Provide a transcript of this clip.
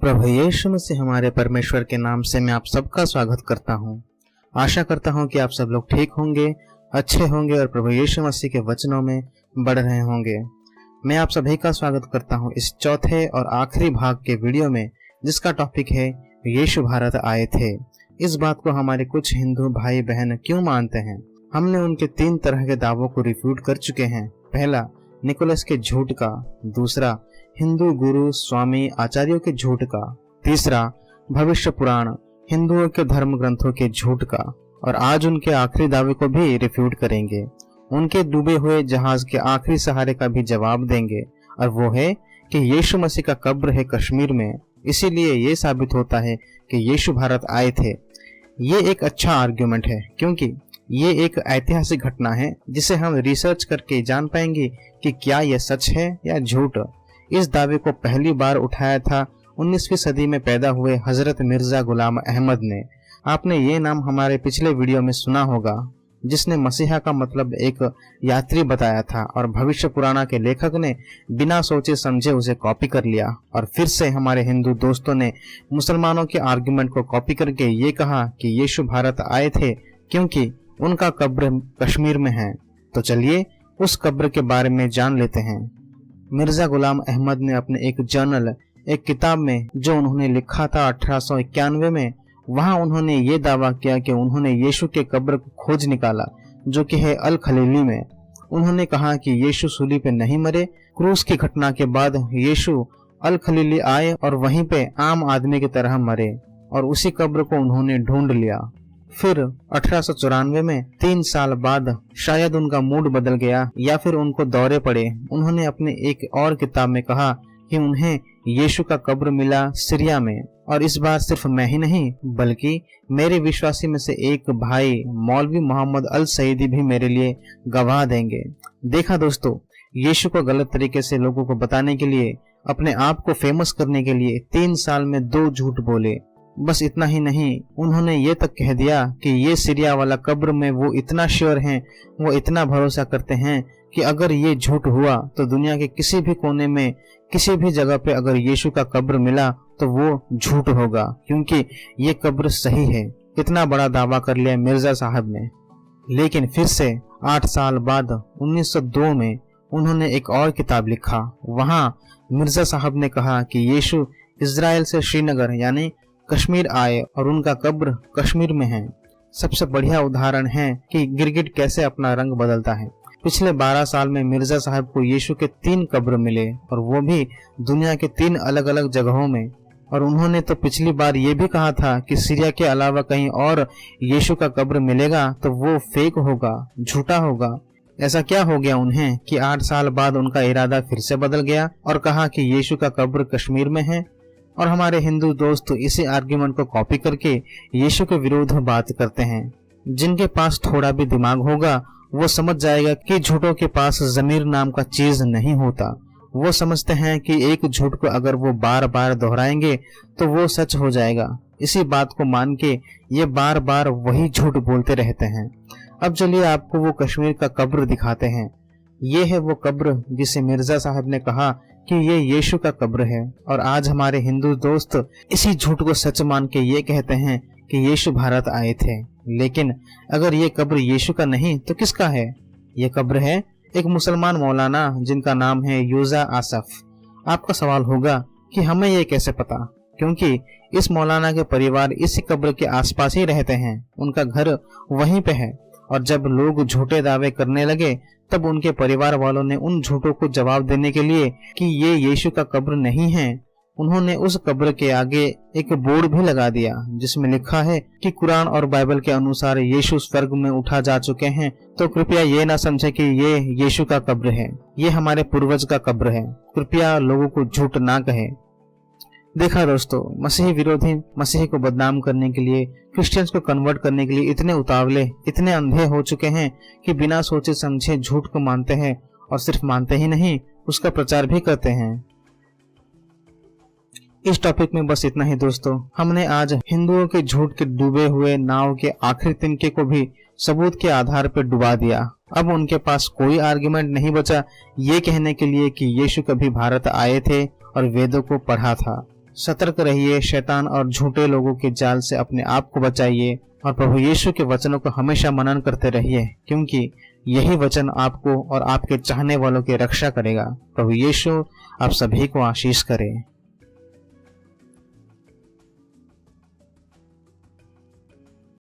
प्रभु यीशु मसीह हमारे परमेश्वर के नाम से मैं आप सबका स्वागत करता हूं। आशा करता हूं कि आप सब लोग ठीक होंगे, अच्छे होंगे और प्रभु यीशु मसीह के वचनों में बढ़ रहे होंगे। मैं आप सभी का स्वागत करता हूं इस चौथे और आखिरी भाग के वीडियो में, जिसका टॉपिक है यीशु भारत आए थे। इस बात को हमारे कुछ हिंदू भाई बहन क्यों मानते हैं। हमने उनके 3 तरह के दावों को रिफ्यूट कर चुके हैं। पहला, निकोलस के झूठ का। दूसरा, हिंदू गुरु स्वामी आचार्यों के झूठ का। तीसरा, भविष्य पुराण, हिंदुओं के धर्म ग्रंथों के झूठ का। और आज उनके आखिरी दावे को भी रिफ्यूट करेंगे। उनके डूबे हुए जहाज के आखिरी सहारे का भी जवाब देंगे, और वो है कि यीशु मसीह का कब्र है कश्मीर में, इसीलिए ये साबित होता है कि यीशु भारत आए थे। ये एक अच्छा आर्ग्यूमेंट है, क्योंकि ये एक ऐतिहासिक घटना है जिसे हम रिसर्च करके जान पाएंगे कि क्या यह सच है या झूठ। इस दावे को पहली बार उठाया था 19वीं सदी में पैदा हुए हजरत मिर्जा गुलाम अहमद ने। आपने ये नाम हमारे पिछले वीडियो में सुना होगा, जिसने मसीहा का मतलब एक यात्री बताया था, और भविष्य पुराण के लेखक ने बिना सोचे समझे उसे कॉपी कर लिया। और फिर से हमारे हिंदू दोस्तों ने मुसलमानों के आर्गुमेंट को कॉपी करके ये कहा कि यीशु भारत आए थे क्योंकि उनका कब्र कश्मीर में है। तो चलिए उस कब्र के बारे में जान लेते हैं। मिर्जा गुलाम अहमद ने अपने एक जर्नल, एक किताब में जो उन्होंने लिखा था 1891 में, वहां उन्होंने ये दावा किया कि उन्होंने यीशु के कब्र को खोज निकाला, जो कि है अल खलीली में। उन्होंने कहा कि यीशु सूली पे नहीं मरे। क्रूस की घटना के बाद यीशु अल खलीली आए और वहीं पे आम आदमी की तरह मरे, और उसी कब्र को उन्होंने ढूंढ लिया। फिर 1894 में 3 साल बाद शायद उनका मूड बदल गया या फिर उनको दौरे पड़े। उन्होंने अपने एक और किताब में कहा कि उन्हें यीशु का कब्र मिला सीरिया में। और इस बार सिर्फ मैं ही नहीं, बल्कि मेरे विश्वासी में से एक भाई मौलवी मोहम्मद अल सईदी भी मेरे लिए गवाह देंगे। देखा दोस्तों, यीशु को गलत तरीके से लोगों को बताने के लिए, अपने आप को फेमस करने के लिए 3 साल में 2 झूठ बोले। बस इतना ही नहीं, उन्होंने ये तक कह दिया कि ये सीरिया वाला कब्र में वो इतना श्योर हैं, वो इतना भरोसा करते हैं कि अगर ये झूठ हुआ तो दुनिया के किसी भी कोने में, किसी भी जगह पे अगर यीशु का कब्र मिला तो वो झूठ होगा, क्योंकि ये कब्र सही है। इतना बड़ा दावा कर लिया मिर्जा साहब ने। लेकिन फिर से 8 साल बाद 1902 में उन्होंने एक और किताब लिखा। वहां मिर्जा साहब ने कहा कि यीशु इजराइल से श्रीनगर यानी कश्मीर आए और उनका कब्र कश्मीर में है। सबसे बढ़िया उदाहरण है कि गिरगिट कैसे अपना रंग बदलता है। पिछले 12 साल में मिर्जा साहब को यीशु के 3 कब्र मिले, और वो भी दुनिया के 3 अलग अलग जगहों में। और उन्होंने तो पिछली बार ये भी कहा था कि सीरिया के अलावा कहीं और यीशु का कब्र मिलेगा तो वो फेक होगा, झूठा होगा। ऐसा क्या हो गया उन्हें कि 8 साल बाद उनका इरादा फिर से बदल गया और कहा कि यीशु का कब्र कश्मीर में है। और हमारे हिंदू दोस्त इसी आर्ग्यूमेंट को कॉपी करके यीशु के विरोध बात करते हैं। जिनके पास थोड़ा भी दिमाग होगा वो समझ जाएगा कि झूठों के पास ज़मीर नाम का चीज नहीं होता। वो समझते हैं कि एक झूठ को अगर वो बार बार दोहराएंगे तो वो सच हो जाएगा। इसी बात को मान के ये बार बार वही झूठ बोलते रहते हैं। अब चलिए आपको वो कश्मीर का कब्र दिखाते हैं। ये है वो कब्र जिसे मिर्जा साहब ने कहा कि ये यीशु का कब्र है। और आज हमारे हिंदू दोस्त इसी झूठ को सच मान के ये कहते हैं कि यीशु भारत आए थे। लेकिन अगर ये कब्र यीशु का नहीं तो किसका है? ये कब्र है एक मुसलमान मौलाना जिनका नाम है यूजा आसफ। आपका सवाल होगा कि हमें ये कैसे पता? क्योंकि इस मौलाना के परिवार इसी कब्र के आसपास ही रहते हैं, उनका घर वहीं पे है। और जब लोग झूठे दावे करने लगे तब उनके परिवार वालों ने उन झूठों को जवाब देने के लिए कि ये यीशु का कब्र नहीं है, उन्होंने उस कब्र के आगे एक बोर्ड भी लगा दिया जिसमें लिखा है कि कुरान और बाइबल के अनुसार यीशु स्वर्ग में उठा जा चुके हैं, तो कृपया ये ना समझे कि ये यीशु का कब्र है, ये हमारे पूर्वज का कब्र है। कृपया लोगों को झूठ ना कहे। देखा दोस्तों, मसीही विरोधी मसीही को बदनाम करने के लिए, क्रिश्चियंस को कन्वर्ट करने के लिए इतने उतावले, इतने अंधे हो चुके हैं कि बिना सोचे समझे झूठ को मानते हैं, और सिर्फ मानते ही नहीं, उसका प्रचार भी करते हैं। इस टॉपिक में बस इतना ही दोस्तों। हमने आज हिंदुओं के झूठ के डूबे हुए नाव के आखिरी तिनके को भी सबूत के आधार पर डुबा दिया। अब उनके पास कोई आर्गुमेंट नहीं बचा ये कहने के लिए कि यीशु कभी भारत आए थे और वेदों को पढ़ा था। सतर्क रहिए, शैतान और झूठे लोगों के जाल से अपने आप को बचाइए और प्रभु यीशु के वचनों को हमेशा मनन करते रहिए, क्योंकि यही वचन आपको और आपके चाहने वालों की रक्षा करेगा। प्रभु यीशु आप सभी को आशीष करे।